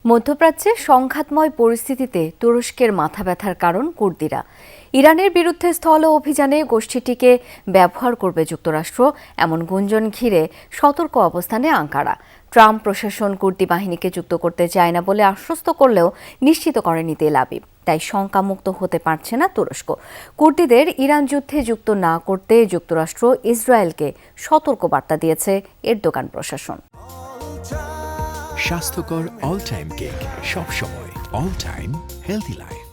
মধ্যপ্রাচ্যে সংঘাতময় পরিস্থিতিতে তুরস্কের মাথাব্যথার কারণ কুর্দিরা। ইরানের বিরুদ্ধে স্থল অভিযানে গোষ্ঠীটিকে ব্যবহার করবে যুক্তরাষ্ট্র, এমন গুঞ্জন ঘিরে সতর্ক অবস্থানে আঙ্কারা। ট্রাম্প প্রশাসন কুর্দি বাহিনীকে যুক্ত করতে চায় না বলে আশ্বস্ত করলেও নিশ্চিত করেনি তেল আবিব। তাই শঙ্কামুক্ত হতে পারছে না তুরস্ক। কুর্দিদের ইরান যুদ্ধে যুক্ত না করতে যুক্তরাষ্ট্র ইসরায়েলকে সতর্ক বার্তা দিয়েছে এরদোগান প্রশাসন। স্বাস্থ্যকর অল টাইম কেক, সব সময় অল টাইম হেলদি লাইফ।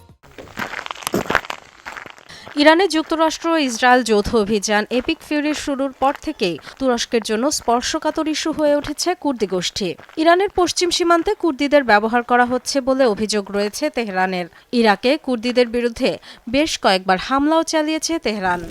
ইরানে যুক্তরাষ্ট্র ইসরায়েল যৌথ অভিযান এপিক ফিউরির শুরুর পর থেকেই তুরস্কের জন্য স্পর্শকাতর ইস্যু হয়ে উঠেছে কুর্দি গোষ্ঠী। ইরানের পশ্চিম সীমান্তে কুর্দিদের ব্যবহার করা হচ্ছে বলে অভিযোগ রয়েছে তেহরানের। ইরাকে কুর্দিদের বিরুদ্ধে বেশ কয়েকবার হামলাও চালিয়েছে তেহরান।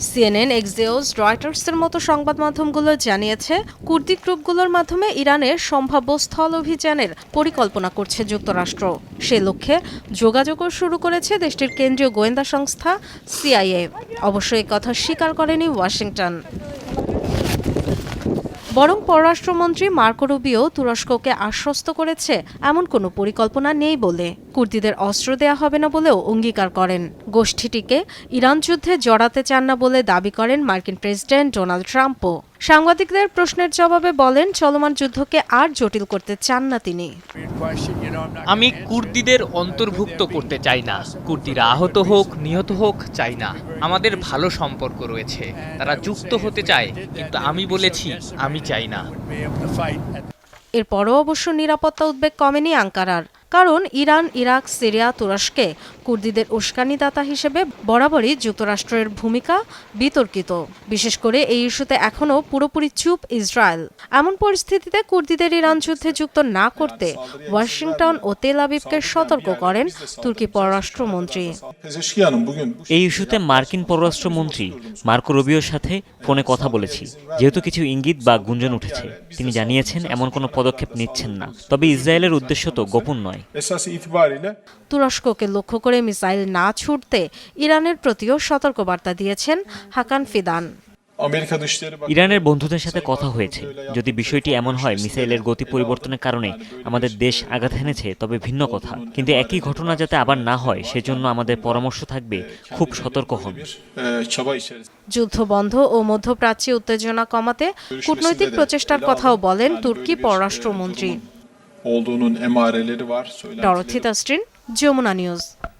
সিএনএন, এক্সিওস, রয়টার্সের মতো সংবাদ মাধ্যমগুলো জানিয়েছে কুর্দি গ্রুপগুলোর মাধ্যমে ইরানের সম্ভাব্য স্থল অভিযানের পরিকল্পনা করছে যুক্তরাষ্ট্র। সে লক্ষ্যে যোগাযোগও শুরু করেছে দেশটির কেন্দ্রীয় গোয়েন্দা সংস্থা সিআইএ। অবশ্য এ কথা স্বীকার করেনি ওয়াশিংটন। বরং পররাষ্ট্রমন্ত্রী মার্কো রুবিও তুরস্ককে আশ্বস্ত করেছে এমন কোনো পরিকল্পনা নেই বলে। কুর্দিদের অস্ত্র দেয়া হবে না বলেও অঙ্গীকার করেন। গোষ্ঠীটিকে ইরান যুদ্ধে জড়াতে চান না বলে দাবি করেন মার্কিন প্রেসিডেন্ট ডোনাল্ড ট্রাম্পও। সাংবাদিকদের প্রশ্নের জবাবে বলেন চলমান যুদ্ধকে আর জটিল করতে চান না তিনি। আমি কুর্দিদের অন্তর্ভুক্ত করতে চাই না, কুর্দিরা আহত হোক নিহত হোক চাই না। আমাদের ভালো সম্পর্ক রয়েছে, তারা যুক্ত হতে চায়, কিন্তু আমি বলেছি আমি চাই না। এরপরও অবশ্য নিরাপত্তা উদ্বেগ কমেনি আঙ্কারার, কারণ ইরান, ইরাক, সিরিয়া, তুরস্কে কুর্দিদের উস্কানিদাতা হিসেবে বরাবরই যুক্তরাষ্ট্রের ভূমিকা বিতর্কিত। বিশেষ করে এই ইস্যুতে এখনও পুরোপুরি চুপ ইসরায়েল। এমন পরিস্থিতিতে কুর্দিদের ইরান যুদ্ধে যুক্ত না করতে ওয়াশিংটন ও তেল আবিবকে সতর্ক করেন তুর্কি পররাষ্ট্রমন্ত্রী। এই ইস্যুতে মার্কিন পররাষ্ট্রমন্ত্রী মার্কো রুবিওর সাথে ফোনে কথা বলেছি। যেহেতু কিছু ইঙ্গিত বা গুঞ্জন উঠেছে, তিনি জানিয়েছেন এমন কোনো পদক্ষেপ নিচ্ছেন না। তবে ইসরায়েলের উদ্দেশ্য তো গোপন নয়। তুরস্ককে লক্ষ্য করে মিসাইল না ছুড়তে ইরানের প্রতিও সতর্কবার্তা দিয়েছেন হাকান ফিদান। ইরানের বন্ধুদের সাথে কথা হয়েছে। যদি বিষয়টি এমন হয় মিসাইলের গতি পরিবর্তনের কারণে আমাদের দেশ আঘাত হেনেছে, তবে ভিন্ন কথা। কিন্তু একই ঘটনা যাতে আবার না হয় সেজন্য আমাদের পরামর্শ থাকবে খুব সতর্ক হন। যুদ্ধ বন্ধ ও মধ্যপ্রাচ্যে উত্তেজনা কমাতে কূটনৈতিক প্রচেষ্টার কথাও বলেন তুর্কি পররাষ্ট্রমন্ত্রী। ডরথি তাস্ট্রিন, যমুনা নিউজ।